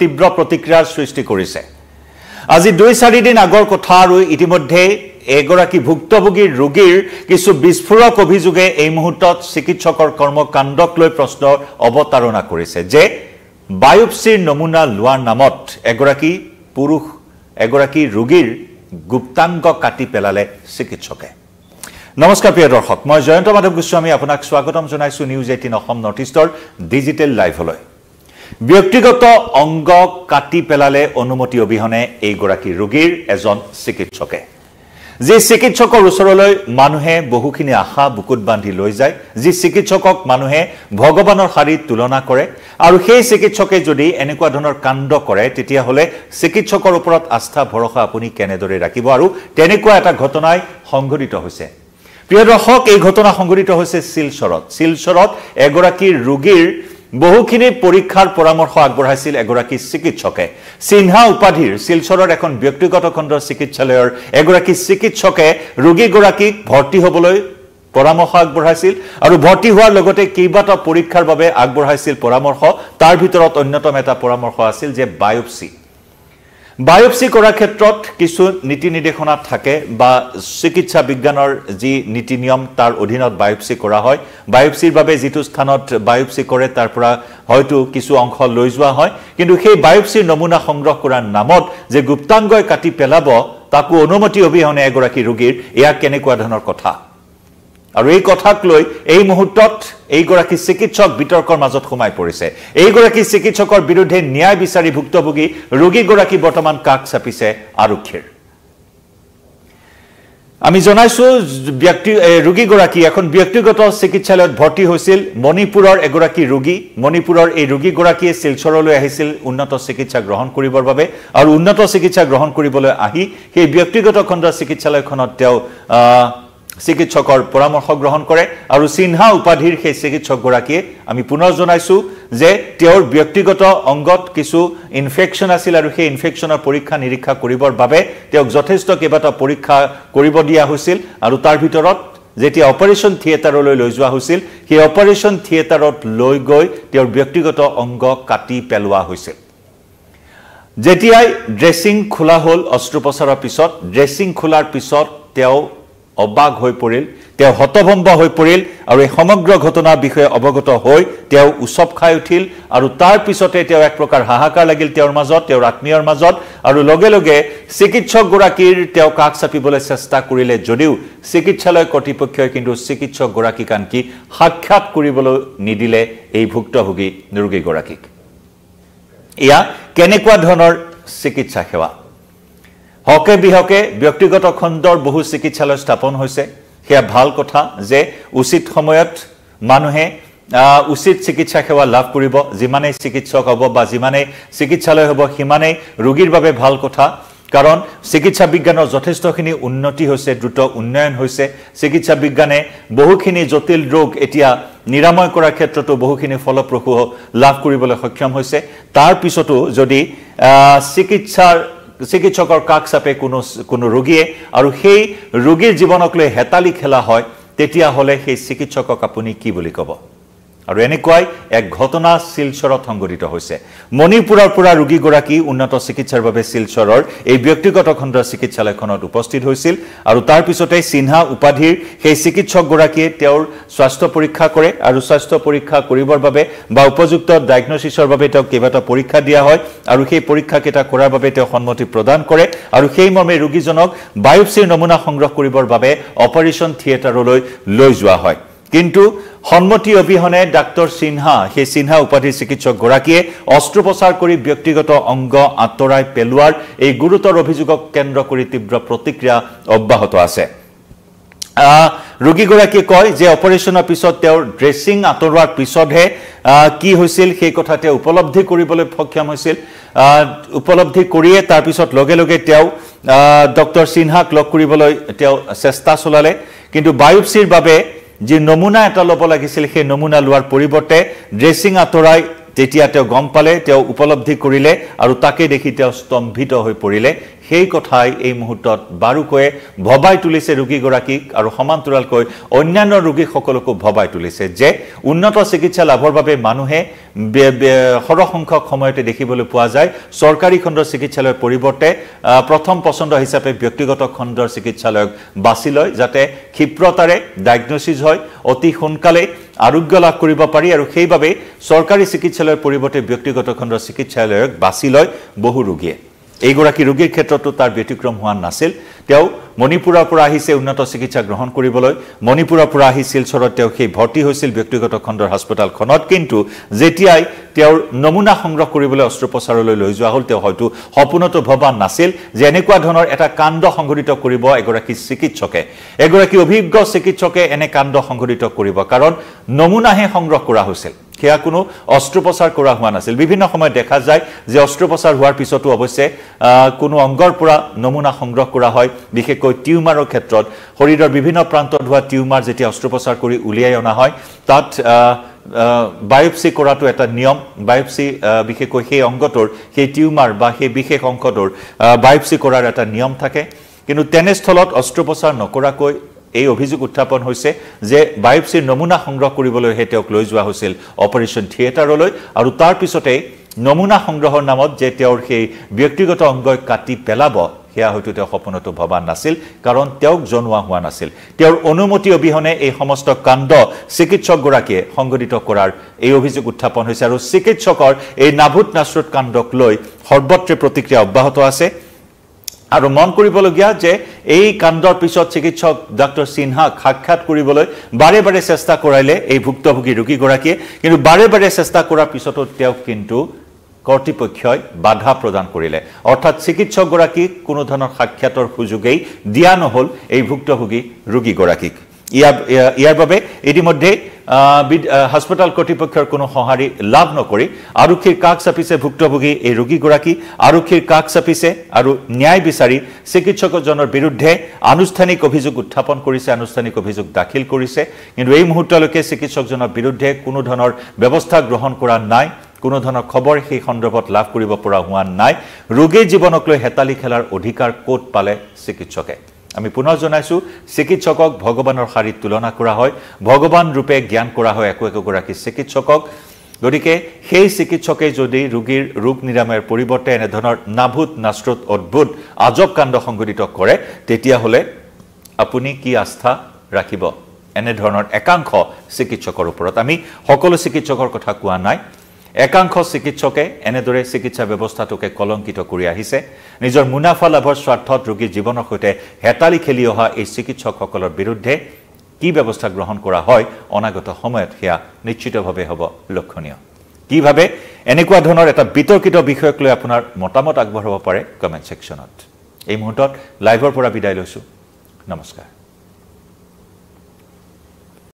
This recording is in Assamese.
তীব্ৰ প্ৰতিক্ৰিয়াৰ সৃষ্টি কৰিছে আজি 2-4 দিন আগৰ কথা আৰু ইতিমধ্যে এগৰাকী ভুক্তভোগী ৰোগীৰ কিছু বিস্ফোৰক অভিযোগে এই মুহূৰ্তত চিকিৎসকৰ কৰ্মকাণ্ডক লৈ প্ৰশ্ন অৱতাৰণা কৰিছে যে বায়োপসিৰ নমুনা লোৱাৰ নামত এগৰাকী ৰোগীৰ গুপ্তাংগ কাটি পেলালে চিকিৎসকে নমস্কাৰ প্ৰিয় দৰ্শক মই জয়ন্ত মাধৱ গোস্বামী আপোনাক স্বাগতম জনাইছো নিউজ 18 অসম নৰ্থ ইষ্টৰ ডিজিটেল লাইভলৈ ব্যক্তিগত অংগ কাটি পেলালে অনুমতি অবিহনে এইগৰাকী ৰোগীৰ এজন চিকিৎসকে যে চিকিৎসকৰ ওচৰলৈ মানুহে বহুখিনি আশা বুকুত বান্ধি লৈ যায় যে চিকিৎসকক মানুহে ভগৱানৰ শাৰীত তুলনা কৰে আৰু সেই চিকিৎসকে যদি এনেকুৱা ধৰণৰ কাণ্ড কৰে তেতিয়া হলে চিকিৎসকৰ ওপৰত আস্থা ভৰসা আপুনি কেনেদৰে ৰাখিব আৰু তেনেকুৱা এটা ঘটনাই সংঘটিত হৈছে প্ৰিয় দৰ্শক এই ঘটনা সংঘটিত হৈছে শিলচৰত এগৰাকী ৰোগীৰ বহুখিনি পৰীক্ষাৰ পৰামৰ্শ আগবঢ়াইছিল এগৰাকী চিকিৎসকে সিনহা উপাধিৰ শিলচৰৰ এখন ব্যক্তিগত খণ্ডৰ চিকিৎসালয়ৰ এগৰাকী চিকিৎসকে ৰোগীগৰাকীক ভৰ্তি হ'বলৈ পৰামৰ্শ আগবঢ়াইছিল আৰু ভৰ্তি হোৱাৰ লগতে কেইবাটা পৰীক্ষাৰ বাবে আগবঢ়াইছিল পৰামৰ্শ তাৰ ভিতৰত অন্যতম এটা পৰামৰ্শ আছিল যে বায়োপসি কৰাৰ ক্ষেত্ৰত কিছু নীতি নিৰ্দেশনা থাকে বা চিকিৎসা বিজ্ঞানৰ যি নীতি নিয়ম তাৰ অধীনত বায়োপসি কৰা হয় বায়োপসিৰ বাবে যেটো স্থানত বায়োপসি কৰে তাৰ পৰা হয়তো কিছু অংশ লৈ যোৱা হয় কিন্তু সেই বায়োপসিৰ নমুনা সংগ্ৰহ কৰাৰ নামত যে গুপ্তাংগই কাটি পেলাব তাকো অনুমতি অবিহনে এগৰাকী ৰোগীৰ এয়া কেনেকুৱা ধৰণৰ কথা আৰু এই কথাক লৈ এই মুহূৰ্তত এইগৰাকী চিকিৎসক বিতৰ্কৰ মাজত সোমাই পৰিছে এইগৰাকী চিকিৎসকৰ বিৰুদ্ধে ন্যায় বিচাৰি ভুক্তভোগী ৰোগীগৰাকী বৰ্তমান কাক চাপিছে আৰক্ষীৰ আমি জনাইছো ৰোগীগৰাকী এখন ব্যক্তিগত চিকিৎসালয়ত ভৰ্তি হৈছিল মণিপুৰৰ এগৰাকী ৰোগী মণিপুৰৰ এই ৰোগীগৰাকীয়ে শিলচৰলৈ আহিছিল উন্নত চিকিৎসা গ্ৰহণ কৰিবৰ বাবে আৰু উন্নত চিকিৎসা গ্ৰহণ কৰিবলৈ আহি সেই ব্যক্তিগত খণ্ডৰ চিকিৎসালয়খনত তেওঁ চিকিৎসকৰ পৰামৰ্শ গ্ৰহণ কৰে আৰু সিনহা উপাধিৰ সেই চিকিৎসকগৰাকীয়ে আমি পুনৰ জনাইছো যে তেওঁৰ ব্যক্তিগত অংগত কিছু ইনফেকশন আছিল আৰু সেই ইনফেকশনৰ পৰীক্ষা নিৰীক্ষা কৰিবৰ বাবে তেওঁক যথেষ্ট কেইবাটা পৰীক্ষা কৰিব দিয়া হৈছিল আৰু তাৰ ভিতৰত যেতিয়া অপাৰেচন থিয়েটাৰলৈ লৈ যোৱা হৈছিল সেই অপাৰেচন থিয়েটাৰত লৈ গৈ তেওঁৰ ব্যক্তিগত অংগ কাটি পেলোৱা হৈছিল যেতিয়াই ড্ৰেছিং খোলা হ'ল অস্ত্ৰোপচাৰৰ পিছত ড্ৰেছিং খোলাৰ পিছত তেওঁ অবাক হৈ পৰিল তেওঁ হতভম্ব হৈ পৰিল আৰু এই সমগ্ৰ ঘটনাৰ বিষয়ে অৱগত হৈ তেওঁ উছপ খাই উঠিল আৰু তাৰ পিছতে তেওঁ এক প্ৰকাৰ হাহাকাৰ লাগিল তেওঁৰ মাজত তেওঁৰ আত্মীয়ৰ মাজত আৰু লগে লগে চিকিৎসকগৰাকীৰ তেওঁ কাক চাপিবলৈ চেষ্টা কৰিলে যদিও চিকিৎসালয় কৰ্তৃপক্ষই কিন্তু চিকিৎসকগৰাকীক আনকি সাক্ষাৎ কৰিবলৈ নিদিলে এই ভুক্তভোগী ৰোগীগৰাকীক এয়া কেনেকুৱা ধৰণৰ চিকিৎসা সেৱা হকে বিহকে ব্যক্তিগত খণ্ডৰ বহু চিকিৎসালয় স্থাপন হৈছে হেয়া ভাল কথা যে উচিত সময়ত মানুহে উচিত চিকিৎসা সেৱা লাভ কৰিব যিমানে চিকিৎসক হ'ব বা যিমানে চিকিৎসালয় হ'ব সিমানে ৰোগীৰ বাবে ভাল কথা কাৰণ চিকিৎসা বিজ্ঞানৰ যথেষ্টখিনি উন্নতি হৈছে দ্ৰুত উন্নয়ন হৈছে চিকিৎসা বিজ্ঞানে বহুখিনি জটিল ৰোগ এতিয়া নিৰাময় কৰাৰ ক্ষেত্ৰতো বহুখিনি ফলপ্ৰসূ লাভ কৰিবলৈ সক্ষম হৈছে তাৰ পিছতো যদি চিকিৎসকৰ কাক চাপে কোনো ৰোগীয়ে আৰু সেই ৰোগীৰ জীৱনক লৈ হেতালি খেলা হয় তেতিয়া হলে সেই চিকিৎসকক আপুনি কি বুলি ক'ব আৰু এনেকুৱাই এক ঘটনা শিলচৰত সংঘটিত হৈছে মণিপুৰৰ পৰা ৰোগীগৰাকী উন্নত চিকিৎসাৰ বাবে শিলচৰৰ এই ব্যক্তিগত খণ্ডৰ চিকিৎসালয়খনত উপস্থিত হৈছিল আৰু তাৰ পিছতে সিনহা উপাধিৰ সেই চিকিৎসকগৰাকীয়ে তেওঁৰ স্বাস্থ্য পৰীক্ষা কৰে আৰু স্বাস্থ্য পৰীক্ষা কৰিবৰ বাবে বা উপযুক্ত ডায়াগনচিছৰ বাবে তেওঁ কেইবাটা পৰীক্ষা দিয়া হয় আৰু সেই পৰীক্ষা কেইটা কৰাৰ বাবে তেওঁ সন্মতি প্ৰদান কৰে আৰু সেই মৰ্মে ৰোগীজনক বায়োপসিৰ নমুনা সংগ্ৰহ কৰিবৰ বাবে অপাৰেচন থিয়েটাৰলৈ লৈ যোৱা হয় কিন্তু সন্মতি অবিহনে ডাক্তৰ সিনহা উপাধিৰ চিকিৎসকগৰাকীয়ে অস্ত্ৰোপচাৰ কৰি ব্যক্তিগত অংগ আঁতৰাই পেলোৱাৰ এই গুৰুতৰ অভিযোগক কেন্দ্ৰ কৰি তীব্ৰ প্ৰতিক্ৰিয়া অব্যাহত আছে ৰোগীগৰাকীয়ে কয় যে অপাৰেচনৰ পিছত তেওঁৰ ড্ৰেছিং আঁতৰোৱাৰ পিছতহে কি হৈছিল সেই কথা তেওঁ উপলব্ধি কৰিবলৈ সক্ষম হৈছিল উপলব্ধি কৰিয়ে তাৰ পিছত লগে লগে তেওঁ ডক্টৰ সিনহাক লগ কৰিবলৈ তেওঁ চেষ্টা চলালে কিন্তু বায়োপসিৰ বাবে যে নমুনা এটা ল'ব লাগিছিল সেই নমুনা লোৱাৰ পৰিৱৰ্তে ড্ৰেছিং আঁতৰাই তেতিয়া তেওঁ গম পালে তেওঁ উপলব্ধি কৰিলে আৰু তাকে দেখি তেওঁ স্তম্ভিত হৈ পৰিলে সেই কথাই এই মুহূৰ্তত বাৰুকৈ ভবাই তুলিছে ৰোগীগৰাকীক আৰু সমান্তৰালকৈ অন্যান্য ৰোগীসকলকো ভবাই তুলিছে যে উন্নত চিকিৎসা লাভৰ বাবে মানুহে সৰহসংখ্যক সময়তে দেখিবলৈ পোৱা যায় চৰকাৰী খণ্ডৰ চিকিৎসালয়ৰ পৰিৱৰ্তে প্ৰথম পছন্দ হিচাপে ব্যক্তিগত খণ্ডৰ চিকিৎসালয়ক বাছি লয় যাতে ক্ষিপ্ৰতাৰে ডায়াগনোচিছ হয় অতি সোনকালে আৰোগ্য লাভ কৰিব পাৰি আৰু সেইবাবে চৰকাৰী চিকিৎসালয়ৰ পৰিৱৰ্তে ব্যক্তিগত খণ্ডৰ চিকিৎসালয়ক বাছি লয় বহু ৰোগীয়ে এইগৰাকী ৰোগীৰ ক্ষেত্ৰতো তাৰ ব্যতিক্ৰম হোৱা নাছিল তেওঁ মণিপুৰৰ পৰা আহিছে উন্নত চিকিৎসা গ্ৰহণ কৰিবলৈ মণিপুৰৰ পৰা আহি শিলচৰত তেওঁ সেই ভৰ্তি হৈছিল ব্যক্তিগত খণ্ডৰ হাস্পতালখনত কিন্তু যেতিয়াই তেওঁৰ নমুনা সংগ্ৰহ কৰিবলৈ অস্ত্ৰোপচাৰলৈ লৈ যোৱা হ'ল তেওঁ হয়তো সপোনতো ভবা নাছিল যে এনেকুৱা ধৰণৰ এটা কাণ্ড সংঘটিত কৰিব এগৰাকী চিকিৎসকে এগৰাকী অভিজ্ঞ চিকিৎসকে এনে কাণ্ড সংঘটিত কৰিব কাৰণ নমুনাহে সংগ্ৰহ কৰা হৈছিল সেয়া কোনো অস্ত্ৰোপচাৰ কৰা হোৱা নাছিল বিভিন্ন সময় দেখা যায় যে অস্ত্ৰোপচাৰ হোৱাৰ পিছতো অৱশ্যে কোনো অংগৰ পৰা নমুনা সংগ্ৰহ কৰা হয় বিশেষকৈ টিউমাৰৰ ক্ষেত্ৰত শৰীৰৰ বিভিন্ন প্ৰান্তত হোৱা টিউমাৰ যেতিয়া অস্ত্ৰোপচাৰ কৰি উলিয়াই অনা হয় তাত বায়োপসি কৰাটো এটা নিয়ম বায়োপসি বিশেষকৈ সেই অংগটোৰ সেই টিউমাৰ বা সেই বিশেষ অংশটোৰ বায়োপসি কৰাৰ এটা নিয়ম থাকে কিন্তু তেনেস্থলত অস্ত্ৰোপচাৰ নকৰাকৈ এই অভিযোগ উত্থাপন হৈছে যে বায়োপসিৰ নমুনা সংগ্ৰহ কৰিবলৈ তেওঁক লৈ যোৱা হৈছিল অপাৰেশ্যন থিয়েটাৰলৈ আৰু তাৰ পিছতে নমুনা সংগ্ৰহৰ নামত যে তেওঁৰ সেই ব্যক্তিগত অংগই কাটি পেলাব সেয়া হয়তো তেওঁ সপোনতো ভবা নাছিল কাৰণ তেওঁক জনোৱা হোৱা নাছিল তেওঁৰ অনুমতি অবিহনে এই সমস্ত কাণ্ড চিকিৎসকগৰাকীয়ে সংঘটিত কৰাৰ এই অভিযোগ উত্থাপন হৈছে আৰু চিকিৎসকৰ এই নাভূত নাশ্ৰুত কাণ্ডক লৈ সৰ্বত্ৰে প্ৰতিক্ৰিয়া অব্যাহত আছে আৰু মন কৰিবলগীয়া যে এই কাণ্ডৰ পিছত চিকিৎসক ডক্টৰ সিনহাক সাক্ষাৎ কৰিবলৈ বাৰে বাৰে চেষ্টা কৰাইলে এই ভুক্তভোগী ৰোগীগৰাকীয়ে কিন্তু বাৰে বাৰে চেষ্টা কৰাৰ পিছতো তেওঁক কিন্তু কৰ্তৃপক্ষই বাধা প্ৰদান কৰিলে অৰ্থাৎ চিকিৎসকগৰাকীক কোনো ধৰণৰ সাক্ষাতৰ সুযোগেই দিয়া নহল এই ভুক্তভোগী ৰোগীগৰাকীক ইয়াৰ বাবে ইতিমধ্যে হাস্পতাল কৰ্তৃপক্ষৰ কোনো সঁহাৰি লাভ নকৰি আৰক্ষীৰ কাষ চাপিছে ভুক্তভোগী এই ৰোগীগৰাকী আৰক্ষীৰ কাষ চাপিছে আৰু ন্যায় বিচাৰি চিকিৎসকজনৰ বিৰুদ্ধে আনুষ্ঠানিক অভিযোগ উত্থাপন কৰিছে আনুষ্ঠানিক অভিযোগ দাখিল কৰিছে কিন্তু এই মুহূৰ্তলৈকে চিকিৎসকজনৰ বিৰুদ্ধে কোনো ধৰণৰ ব্যৱস্থা গ্ৰহণ কৰা নাই কোনো ধৰণৰ খবৰ সেই সন্দৰ্ভত লাভ কৰিব পৰা হোৱা নাই ৰোগীৰ জীৱনক লৈ হেতালি খেলাৰ অধিকাৰ ক'ত পালে চিকিৎসকে আমি পুনৰ জনাইছো চিকিৎসকক ভগৱানৰ শাৰীত তুলনা কৰা হয় ভগৱান ৰূপে জ্ঞান কৰা হয় একোগৰাকী চিকিৎসকক গতিকে সেই চিকিৎসকে যদি ৰোগীৰ ৰোগ নিৰাময়ৰ পৰিৱৰ্তে এনে ধৰণৰ নাভূত নাশ্ৰুত অদ্ভুত আজব কাণ্ড সংঘটিত কৰে তেতিয়া হলে আপুনি কি আস্থা ৰাখিব এনে ধৰণৰ একাংশ চিকিৎসকৰ ওপৰত আমি সকলো চিকিৎসকৰ কথা কোৱা নাই একাংশ চিকিৎসকে এনেদৰে চিকিৎসা ব্যৱস্থাটোকে কলংকিত কৰি আহিছে নিজৰ মুনাফা লাভৰ স্বাৰ্থত ৰোগীৰ জীৱনৰ সৈতে হেতালি খেলি অহা এই চিকিৎসকসকলৰ বিৰুদ্ধে কি ব্যৱস্থা গ্ৰহণ কৰা হয় অনাগত সময়ত সেয়া নিশ্চিতভাৱে হ'ব লক্ষণীয় কিভাৱে এনেকুৱা ধৰণৰ এটা বিতৰ্কিত বিষয়ক লৈ আপোনাৰ মতামত আগবঢ়াব পাৰে কমেন্ট সেকশনত এই মুহূৰ্তত লাইভৰ পৰা বিদায় লৈছো নমস্কাৰ